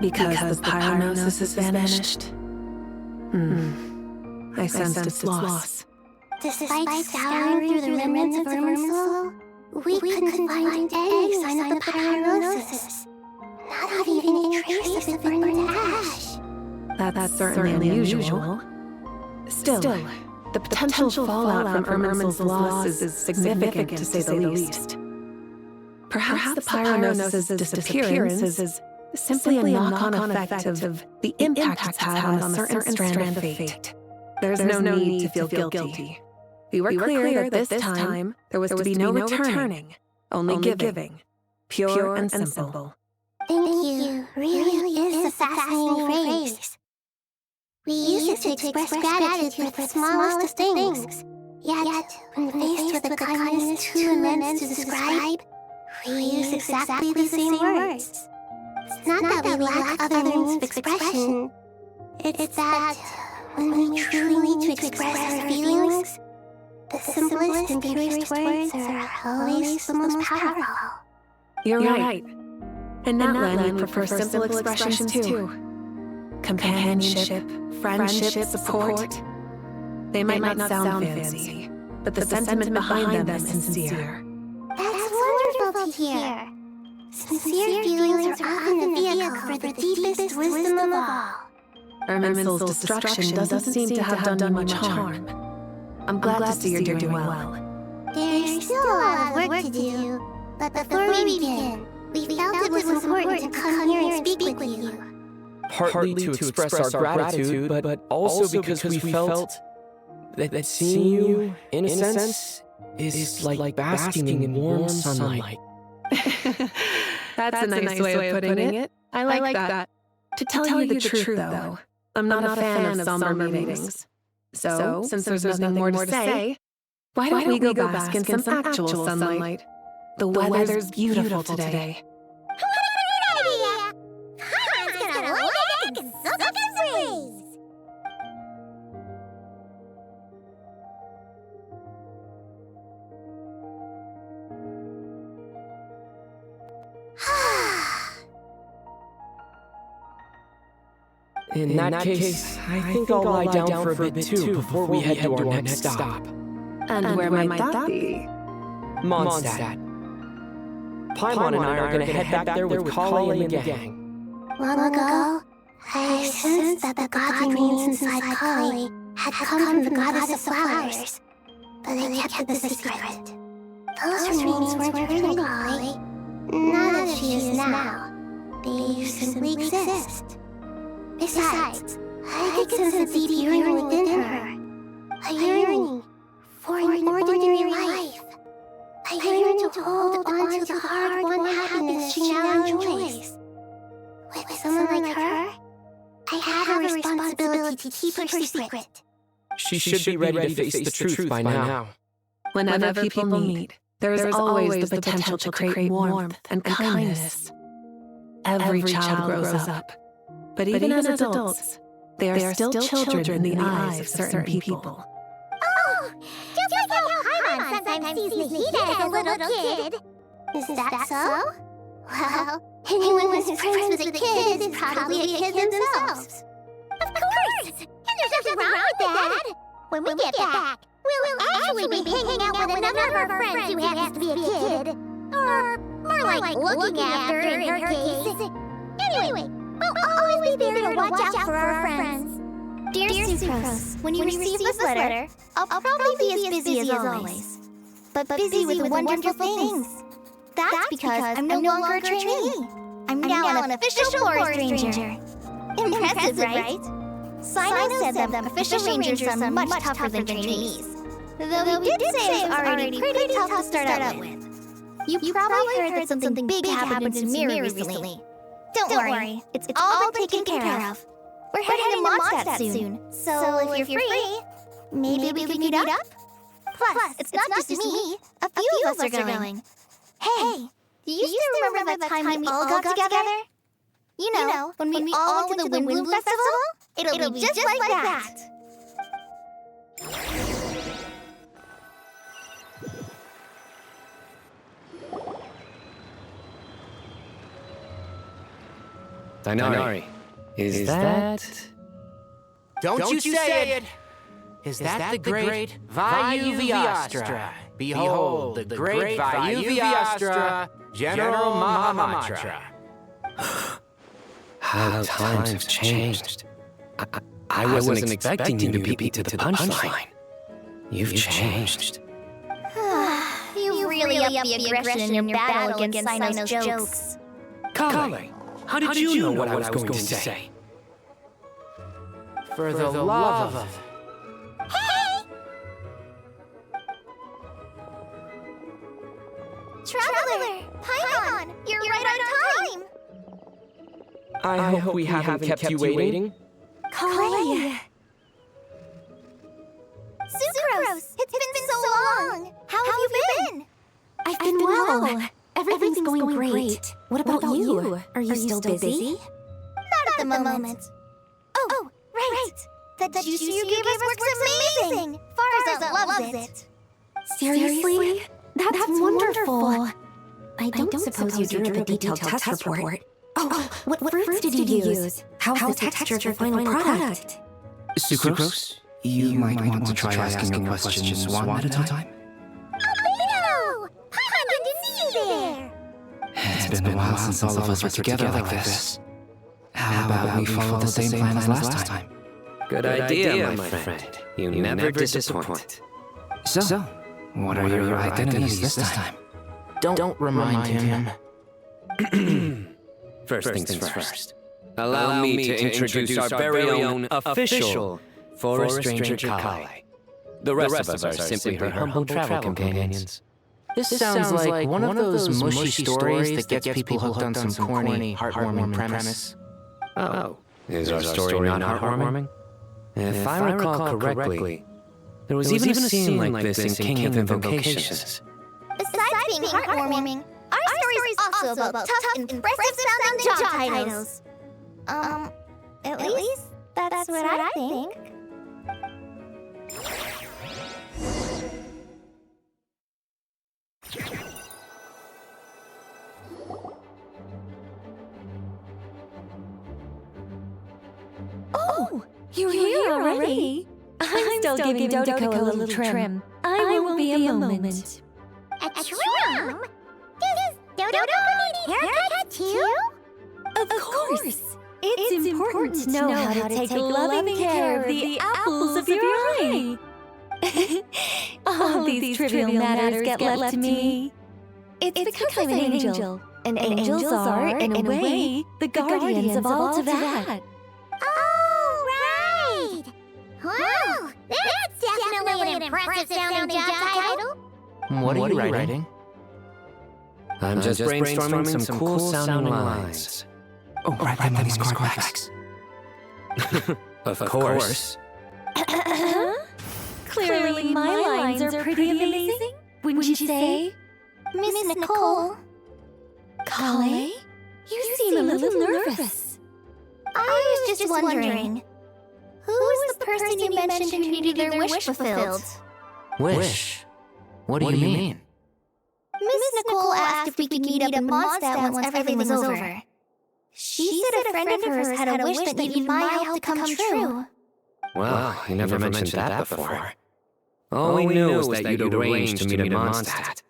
Because the Pyronosis has vanished? I sensed its loss. Despite scouring through the remnants of Irminsul, we couldn't find any sign of the Pyronosis. Not even any trace of it burned to ash. That's certainly unusual. Still, the potential fallout from Irminsul's loss is significant, to say the least. Perhaps the Pyronosis' disappearance is simply a knock-on effect of the impact it's had on a certain strand of fate. There's no need to feel guilty. We were clear that this time there was to be no returning, only giving, pure and simple. Thank you really is a fascinating phrase. We use it to express gratitude for the smallest of things. Yet, when faced with a kindness too immense to describe, we use exactly the same words. It's not that we lack other means of expression. It's that when we truly need to express our feelings, the simplest and purest words are always the most powerful. You're right. In Natlan, we prefer simple expressions too. Companionship, friendship, support. They might not sound fancy, but the sentiment behind them is sincere. That's wonderful to hear. Sincere feelings are often the vehicle for the deepest wisdom of all. Irminsul's destruction doesn't seem to have done much harm. I'm glad to see you're doing well. There's still a lot of work to do, but before we begin, we felt it was important to come here and speak with you. Partly to express our gratitude, but also because we felt that seeing you, in a sense, is like basking in warm sunlight. That's a nice way of putting it. I like that. To tell you the truth, though, I'm not a fan of somber meetings. So, since there's nothing more to say, why don't we go bask in some actual sunlight? The weather's beautiful today. What an idea! Paimon's gonna lie back and soak up the breeze! In that case, I think I'll lie down for a bit too before we head to our next stop. And where might that be? Mondstadt. Paimon and I are gonna head back there with Kali and the gang. Long ago, I sensed that the godly rings inside Kali had come from the goddess of flowers, but I kept it a secret. Those rings weren't hurting Kali, not as she is now. They simply exist. Besides, I could sense a deep yearning within her. A yearning for an ordinary life. A yearning to hold on to the hard-won happiness she now enjoys. With someone like her, I have a responsibility to keep her secret. She should be ready to face the truth by now. Whenever people meet, there is always the potential to create warmth and kindness. Every child grows up. But even as adults, they are still children in the eyes of certain people. Oh! Just like how Paimon sometimes sees Nahida as a little kid. Is that so? Well, anyone who's friends with a kid is probably a kid themselves. Of course! And there's nothing wrong with that. When we get back, we'll actually be hanging out with another of our friends who happens to be a kid. Or more like looking after, in her case. Anyway, we'll always be there to watch out for our friends. Dear Sucrose, when you receive this letter, I'll probably be as busy as always. But busy with wonderful things. That's because I'm no longer a trainee. I'm now an official forest ranger. Impressive, right? Sino said that official rangers are much tougher than trainees. Though he did say it was already pretty tough to start out with. You probably heard that something big happened to Mirror recently. Don't worry, it's all been taken care of. We're heading to Mondstadt soon, so if you're free, maybe we can meet up? Plus, it's not just me, a few of us are going. Hey, do you still remember that time we all got together? You know, when we all went to the Wind Bloom Festival? It'll be just like that. Dainari, is that... Don't you say it! Is that the great Vayu-Vyastra? Behold, the great Vayu-Vyastra, General Mahamatra. How times have changed. I wasn't expecting you to beat to the punchline. You've changed. You really upped the aggression in your battle against Sino's jokes. Kale, how did you know what I was going to say? For the love of... Traveler! Paimon! You're right on time! I hope we haven't kept you waiting. Kale! Sucrose! It's been so long! How have you been? I've been well. Everything's going great. What about you? Are you still busy? Not at the moment. Oh, right! The juice you gave us works amazing! Farza loves it! Seriously? That's wonderful. I don't suppose you drew the detailed test report. Oh, what fruits did you use? How's the texture of your final product? Sucrose, you might want to try asking your questions one at a time. Albino! Paimon didn't see you there! It's been a while since all of us were together like this. How about we follow the same plan as last time? Good idea, my friend. You never disappoint. So, what are your identities this time? Don't remind him. First things first. Allow me to introduce our very own official Forest Ranger Kale. The rest of us are simply her humble travel companions. This sounds like one of those mushy stories that gets people hooked on some corny, heartwarming premise. Oh, is our story not heartwarming? If I recall correctly, there was even a scene like this in King of Invocations. Besides being heartwarming, our story is also about tough, impressive-sounding job titles. At least that's what I think. Oh, you're here already? I'm still giving Dodoco a little trim. I won't be a moment. A trim? Does Dodoco need haircut too? Of course. It's important to know how to take loving care of the apples of your eye. All these trivial matters get left to me. It's because I'm an angel, and angels are, in a way, the guardians of all to that. Oh, right! Wow, that's definitely an impressive-sounding job title. What are you writing? I'm just brainstorming some cool-sounding lines. Oh, write them on these card backs. Of course. Clearly, my lines are pretty amazing, wouldn't you say? Miss Nicole. Kale, you seem a little nervous. I was just wondering, who was the person you mentioned who needed their wish fulfilled? Wish? What do you mean? Miss Nicole asked if we could meet up in Mondstadt once everything was over. She said a friend of hers had a wish that needed my help to come true. Well, you never mentioned that before. All we knew was that you'd arranged to meet in Mondstadt.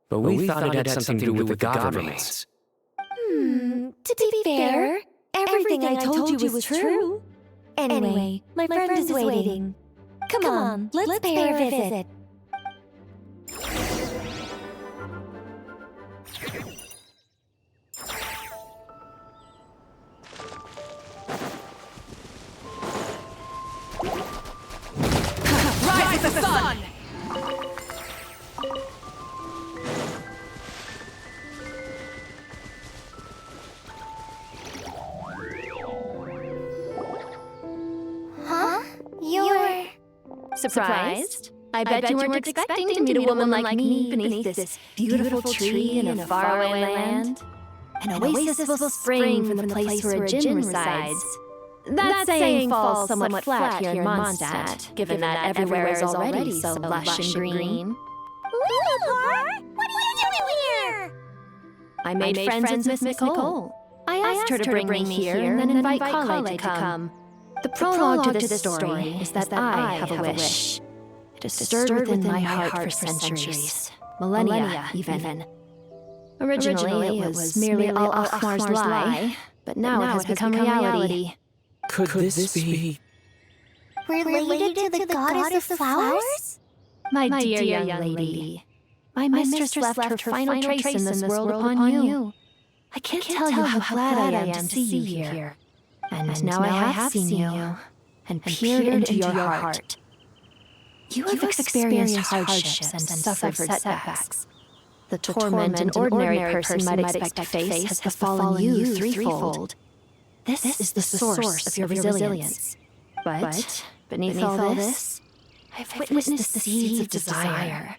But we thought it had something to do with the god remains. To be fair, everything I told you was true. Anyway, my friend is waiting. Come on, let's pay her a visit. Rise the sun! Huh? You're... Surprised? I bet you weren't expecting to meet a woman like me beneath this beautiful tree in a faraway land. An oasis of spring from the place where a djinn resides. That saying falls somewhat flat here in Mondstadt, given that everywhere is already so lush and green. Lilipar? What are you doing here? I made friends with Miss Nicole. I asked her to bring me here and then invite Kale to come. The prologue to this story is that I have a wish. It has stirred within my heart for centuries, millennia even. Originally, it was merely all Akhmar's lie, but now it has become reality. Could this be? Related to the goddess of flowers? My dear young lady, my mistress left her final trace in this world upon you. I can't tell you how glad I am to see you here. And now I have seen you, and peered into your heart. You have experienced hardships and suffered setbacks. The torment an ordinary person might expect to face has befallen you threefold. This is the source of your resilience. But beneath all this, I've witnessed the seeds of desire.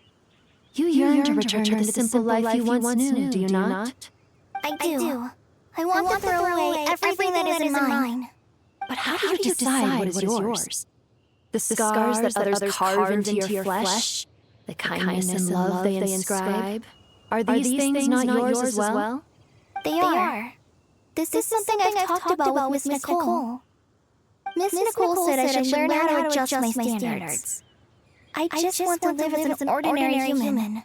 You yearn to return to the simple life you once knew, do you not? I do. I want to throw away everything that isn't mine. But how do you decide what is yours? The scars that others carve into your flesh? The kindness and love they inscribe? Are these things not yours as well? They are. This is something I've talked about with Miss Nicole. Miss Nicole said I should learn how to adjust my standards. I just want to live as an ordinary human.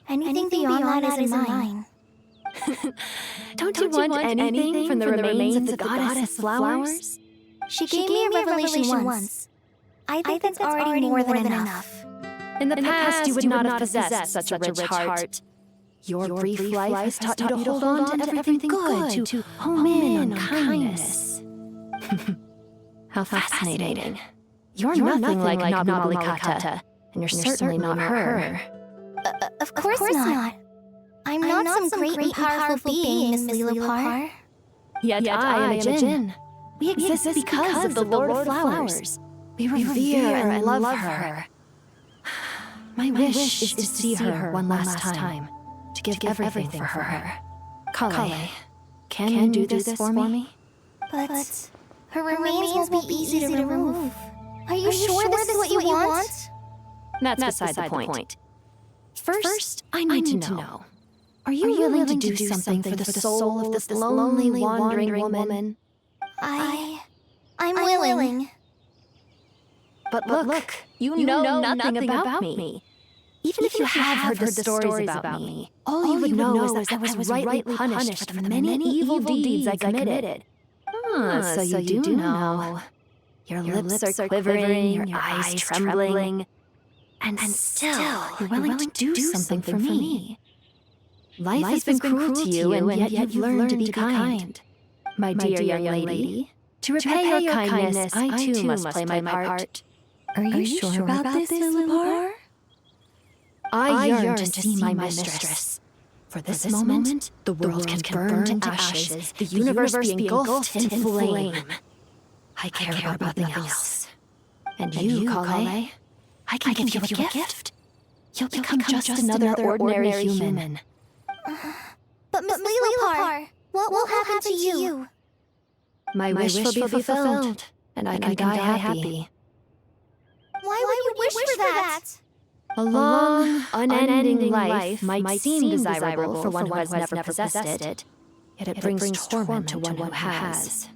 Anything beyond that isn't mine. Don't you want anything from the remains of the goddess of flowers? She gave me a revelation once. I think that's already more than enough. In the past, you would not have possessed such a rich heart. Your brief life has taught you to hold on to everything good, to home in on kindness. How fascinating. You're nothing like Nagumalikata, and you're certainly not her. Of course not. I'm not some great and powerful being, Miss Lilipar. Yet I am a Jinn. We exist because of the Lord of Flowers. We revere and love her. My wish is to see her one last time, to give everything for her. Kale, can you do this for me? But her remains won't be easy to remove. Are you sure this is what you want? That's beside the point. First, I need to know. Are you willing to do something for the soul of this lonely, wandering woman? I'm willing. But look, you know nothing about me. Even if you have heard the stories about me, all you would know is that I was rightly punished for the many evil deeds I committed. So you do know. Your lips are quivering, your eyes trembling, and still you're willing to do something for me. Life has been cruel to you, and yet you've learned to be kind. My dear young lady, to repay your kindness, I too must play my part. Are you sure about this, Lilipar? I yearn to see my mistress. For this moment, the world can burn to ashes, the universe be engulfed in flame. I care about nothing else. And you, Kale, I can give you a gift. You'll become just another ordinary human. But Miss Lilipar, what will happen to you? My wish will be fulfilled, and I can die happy. Why would you wish for that? A long, unending life might seem desirable for one who has never possessed it, yet it brings torment to one who has.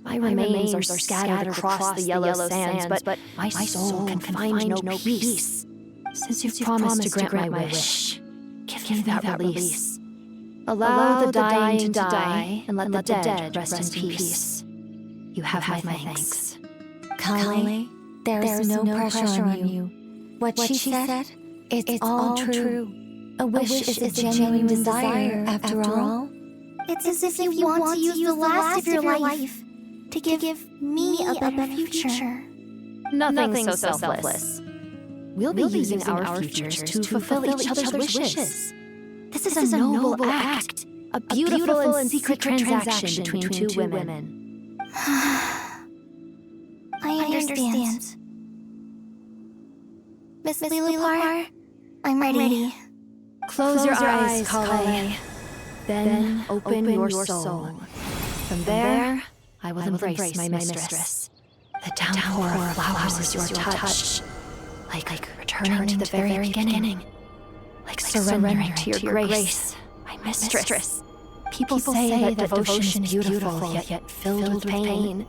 My remains are scattered across the yellow sands, but my soul can find no peace. Since you've promised to grant my wish, give me that release. Allow the dying to die, and let the dead rest in peace. You have my thanks. Kale, there is no pressure on you. What she said, it's all true. A wish is a genuine desire, after all. It's as if you want to use the last of your life to give me a better future. Nothing so selfless. We'll be using our futures to fulfill each other's wishes. This is a noble act, a beautiful and secret transaction between two women. I understand. Miss Lilipar, I'm ready. Close your eyes, Kale. Then open your soul. From there, I will embrace my mistress. The downpour of flowers is your touch. Like returning to the very beginning. Like surrendering to your grace, my mistress. People say that devotion is beautiful, yet filled with pain.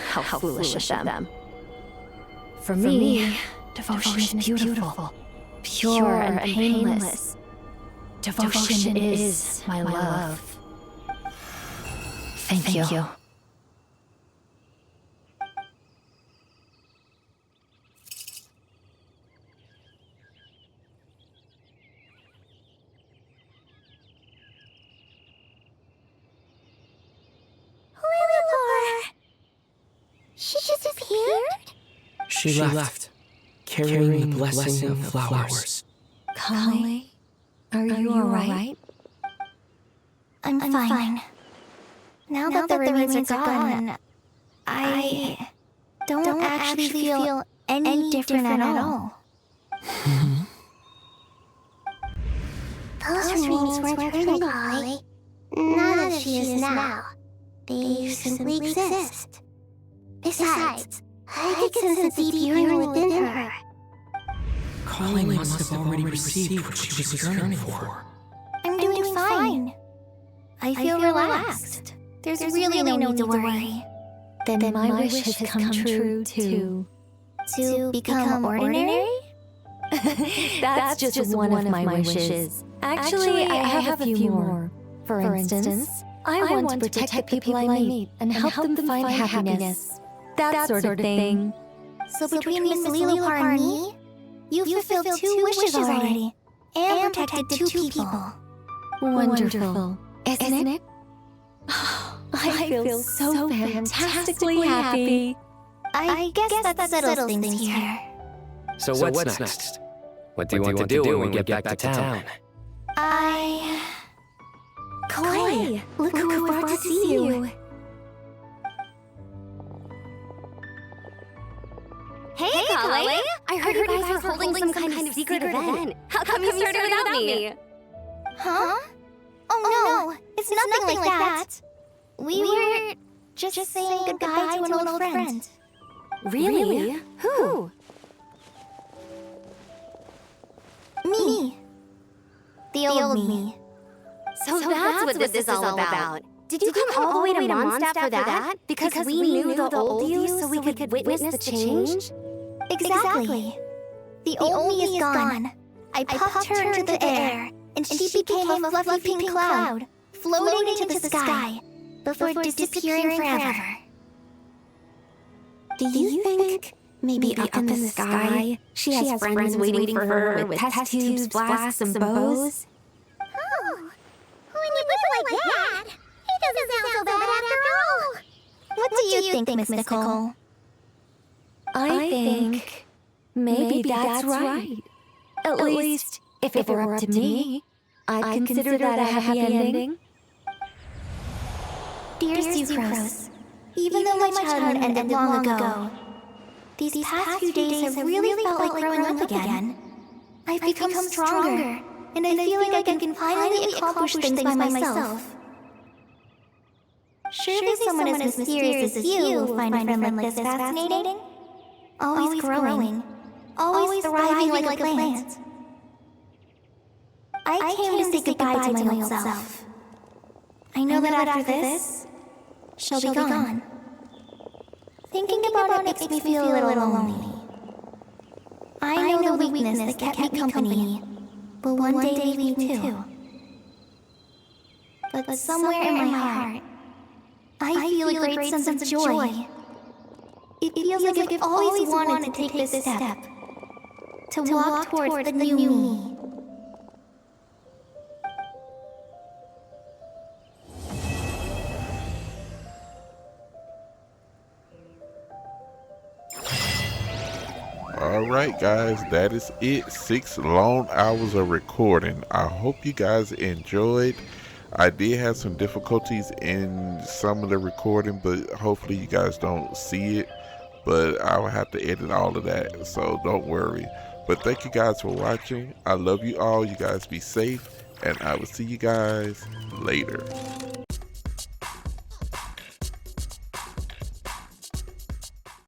How foolish of them. For me, devotion is beautiful, pure and painless. Devotion is my love. Thank you. She disappeared? She left, carrying the blessing of flowers. Kali, are you alright? I'm fine. Now that the remains are gone, I don't actually feel any different at all. Those remains weren't her, Kali. Not as she is now. They simply exist. Besides, I could sense a deep yearning within her. Kali must have already received what she was yearning for. I'm doing fine. I feel relaxed. There's really no need to worry. Then my wish has come true too. To become ordinary? That's just one of my wishes. Actually, I have a few more. For instance, I want to protect the people I meet and help them find happiness. That sort of thing. So between Miss Lilipar and me, you've fulfilled 2 wishes already, and protected 2 people. Wonderful, isn't it? I feel so fantastically happy. I guess that settles things here. So what's next? What do you want to do when we get back to town? Clay, look who brought to see you. Hey, Kali! I heard you guys were holding some kind of secret event. How come you started without me? Huh? Oh no, it's nothing like that. We were just saying goodbye to an old friend. Really? Who? Me. The old me. So that's what this is all about. Did you come all the way to Mondstadt for that? Because we knew the old you so we could witness the change? Exactly. The old me is gone. I puffed her into the air, and she became a fluffy pink cloud, floating into the sky, before disappearing forever. Do you think maybe up in the sky she has friends waiting for her with test tubes, flasks, and bows? Oh, when you put it like that, it doesn't sound so bad after all. What do you think, Miss Nicole? I think maybe that's right. At least, if it were up to me, I'd consider that a happy ending. Dear Sucrose, even though my childhood ended long ago, these past few days have really felt like growing up again. I've become stronger, and I feel like I can finally accomplish things by myself. Surely someone as mysterious as you will find a friend like this fascinating? Always growing, always thriving like a plant. I came to say goodbye to my old self. I know that after this, she'll be gone. Thinking about it makes me feel a little lonely. I know the weakness that kept me company will one day leave me too. But somewhere in my heart, I feel a great sense of joy. It feels like I've always wanted to take this step, to walk towards the new me. Alright guys, that is it. 6 long hours of recording. I hope you guys enjoyed. I did have some difficulties in some of the recording, but hopefully you guys don't see it. But I will have to edit all of that, so don't worry. But thank you guys for watching. I love you all. You guys be safe, and I will see you guys later.